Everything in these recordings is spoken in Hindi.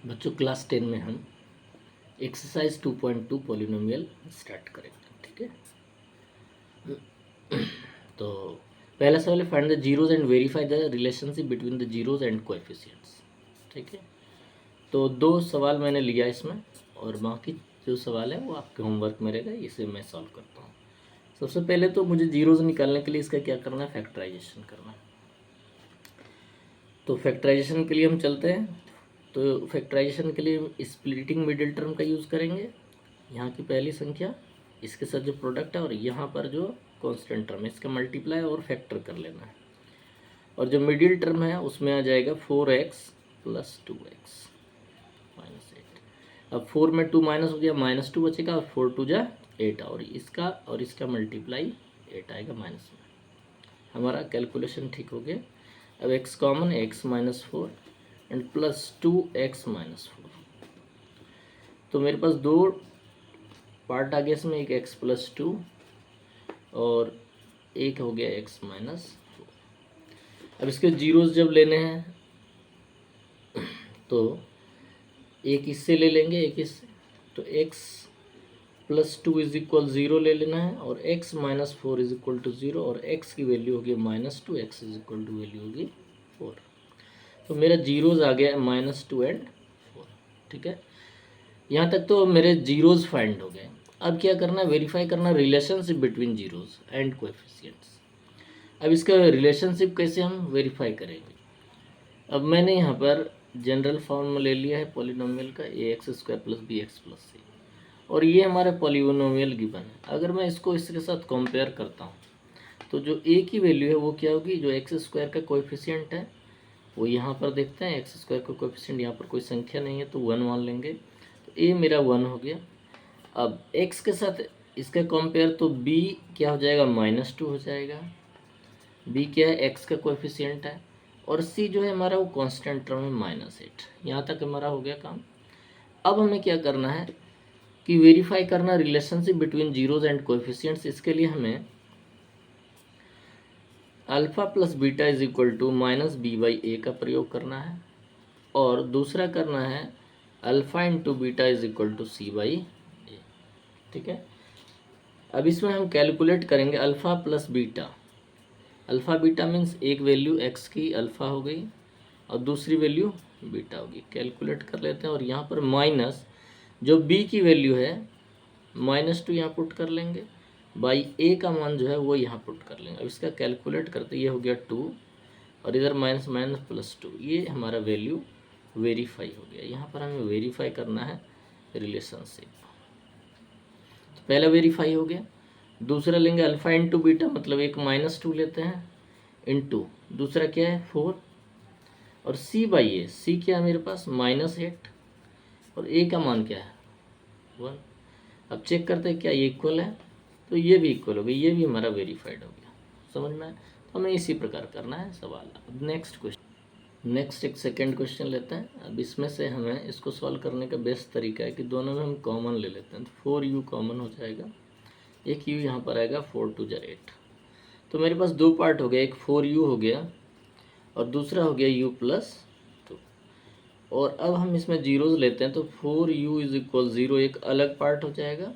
बच्चों क्लास 10 में हम एक्सरसाइज 2.2 पॉलिनोमियल स्टार्ट करेंगे। ठीक है, तो पहला सवाल है find the zeros and verify the relationship between the zeros and coefficients. ठीक है, तो दो सवाल मैंने लिया इसमें और बाकी जो सवाल है वो आपके होमवर्क में रहेगा, इसे मैं सॉल्व करता हूँ। सबसे पहले तो मुझे जीरोज निकालने के लिए इसका क्या करना है, फैक्टराइजेशन करना है। तो फैक्टराइजेशन के लिए हम चलते हैं। तो फैक्टराइजेशन के लिए स्प्लिटिंग मिडिल टर्म का यूज़ करेंगे। यहाँ की पहली संख्या इसके साथ जो प्रोडक्ट है और यहाँ पर जो कांस्टेंट टर्म है इसका मल्टीप्लाई और फैक्टर कर लेना है। और जो मिडिल टर्म है उसमें आ जाएगा 4x + 2x - 8। अब 4 में 2 माइनस हो गया, -2 बचेगा और 4 2 जा 8 और इसका मल्टीप्लाई 8 आएगा माइनस में। हमारा कैलकुलेशन ठीक हो गया। अब x common, x - 4 and +2x - 4। तो मेरे पास दो पार्ट आ गया इसमें, एक x + 2 और एक हो गया x - 4। अब इसके जीरोस जब लेने हैं तो एक इससे ले लेंगे, एक इससे। तो x + 2 = 0 ले लेना है और x - 4 = 0 और x की वैल्यू होगी -2, x वैल्यू होगी 4। तो मेरा जीरोज आ गया -2 एंड 4। ठीक है, यहाँ तक तो मेरे जीरोज फाइंड हो गए। अब क्या करना है, वेरीफाई करना relationship between zeros and coefficients. अब इसका रिलेशनशिप कैसे हम वेरीफाई करेंगे। अब मैंने यहाँ पर जनरल फॉर्म ले लिया है पॉलिनोमियल का, ax² + bx + c, और ये हमारा पॉलिनोमियल गिवन है। अगर मैं इसको इसके साथ कंपेयर करता हूँ तो जो a की वैल्यू है वो क्या होगी, जो x² का कोएफिशिएंट है वो यहाँ पर देखते हैं। x² का कोएफिशिएंट यहाँ पर कोई संख्या नहीं है तो 1 मान लेंगे, तो a मेरा 1 हो गया। अब x के साथ इसका कंपेयर तो b क्या हो जाएगा, -2 हो जाएगा। b क्या है, x का कोएफिशिएंट है और c जो है हमारा वो कांस्टेंट टर्म है -8। यहाँ तक हमारा हो गया काम। अब हमें क्या करना है कि वेरीफाई करना relationship between zeros and coefficients. इसके लिए हमें α + β = -b/a का प्रयोग करना है और दूसरा करना है α × β = c/a। ठीक है, अब इसमें हम कैलकुलेट करेंगे α + बीटा। अल्फ़ा बीटा मीन्स एक वैल्यू x की अल्फ़ा हो गई और दूसरी वैल्यू बीटा होगी। कैलकुलेट कर लेते हैं और यहाँ पर माइनस जो b की वैल्यू है -2 यहाँ पुट कर लेंगे, बाई a का मान जो है वो यहाँ पुट कर लेंगे। अब इसका कैलकुलेट करते ये हो गया 2 और इधर माइनस +2, ये हमारा वैल्यू वेरीफाई हो गया। यहाँ पर हमें वेरीफाई करना है रिलेशनशिप। तो पहला वेरीफाई हो गया। दूसरा लेंगे α × बीटा, मतलब एक -2 लेते हैं इंटू दूसरा क्या है 4 और c/a। c क्या है मेरे पास -8 और a का मान क्या है 1। अब चेक करते हैं क्या ये इक्वल है, तो ये भी इक्वल हो गया, ये भी हमारा वेरीफाइड हो गया। समझ में आया? तो हमें इसी प्रकार करना है सवाल। अब नेक्स्ट क्वेश्चन, नेक्स्ट एक सेकेंड क्वेश्चन लेते हैं। अब इसमें से हमें इसको सॉल्व करने का बेस्ट तरीका है कि दोनों में हम कॉमन ले लेते हैं। तो 4u कॉमन हो जाएगा, एक u यहाँ पर आएगा, 4 2 जा 8। तो मेरे पास दो पार्ट हो गया, एक 4u हो गया और दूसरा हो गया u + 2। और अब हम इसमें जीरोज लेते हैं तो 4u = 0 एक अलग पार्ट हो जाएगा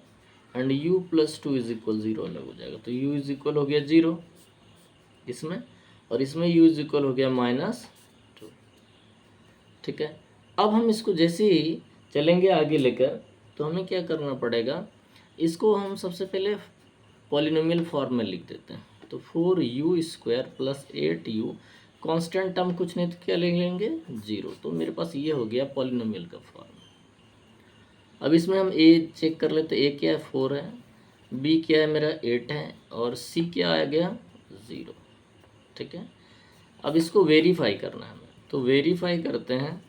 एंड u + 2 = 0 अलग हो जाएगा। तो u = हो गया 0 इसमें और इसमें u = हो गया -2। ठीक है, अब हम इसको जैसे ही चलेंगे आगे लेकर तो हमें क्या करना पड़ेगा, इसको हम सबसे पहले पॉलिनोमियल फॉर्म में लिख देते हैं। तो 4u² + 8u, कांस्टेंट टर्म कुछ नहीं तो क्या ले लेंगे 0। तो मेरे पास ये हो गया पॉलिनोमियल का फॉर्म। अब इसमें हम a चेक कर लेते हैं, a क्या है 4 है, b क्या है मेरा 8 है और c क्या आ गया 0। ठीक है, अब इसको वेरीफाई करना है हमें, तो वेरीफाई करते हैं।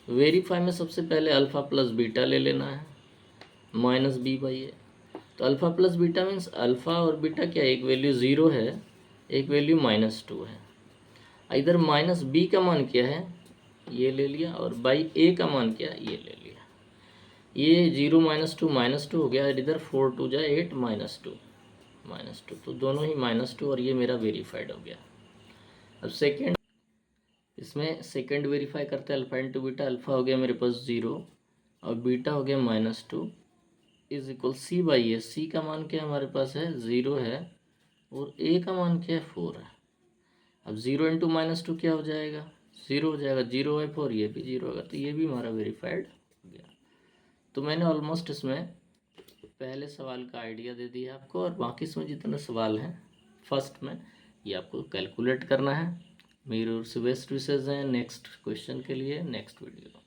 वेरीफाई में सबसे पहले α + बीटा ले लेना है -b/a। तो अल्फ़ा + बीटा मीन्स अल्फ़ा और बीटा क्या, एक वैल्यू 0 है, एक वैल्यू -2 है। इधर -b का मान क्या है ये ले लिया और बाई a का मान क्या है ये ले लिया। ये 0 -2 -2 हो गया, इधर 4 2 जा 8 -2, तो दोनों ही -2 और ये मेरा वेरीफाइड हो गया। अब सेकेंड इसमें सेकंड वेरीफाई करते हैं, अल्फा इंटू बीटा। अल्फा हो गया मेरे पास 0 और बीटा हो गया -2 इज इक्वल सी बाई ए। सी का मान क्या हमारे पास है 0 है और ए का मान क्या है 4 है। अब 0 इंटू -2 क्या हो जाएगा 0 हो जाएगा, 0/4 ये भी 0 होगा, तो ये भी हमारा वेरीफाइड हो गया। तो मैंने ऑलमोस्ट इसमें पहले सवाल का आइडिया दे दिया आपको, और बाकी इसमें जितने सवाल हैं फर्स्ट में ये आपको कैलकुलेट करना है। मेरी ओर से बेस्ट विशेष हैं नेक्स्ट क्वेश्चन के लिए, नेक्स्ट वीडियो।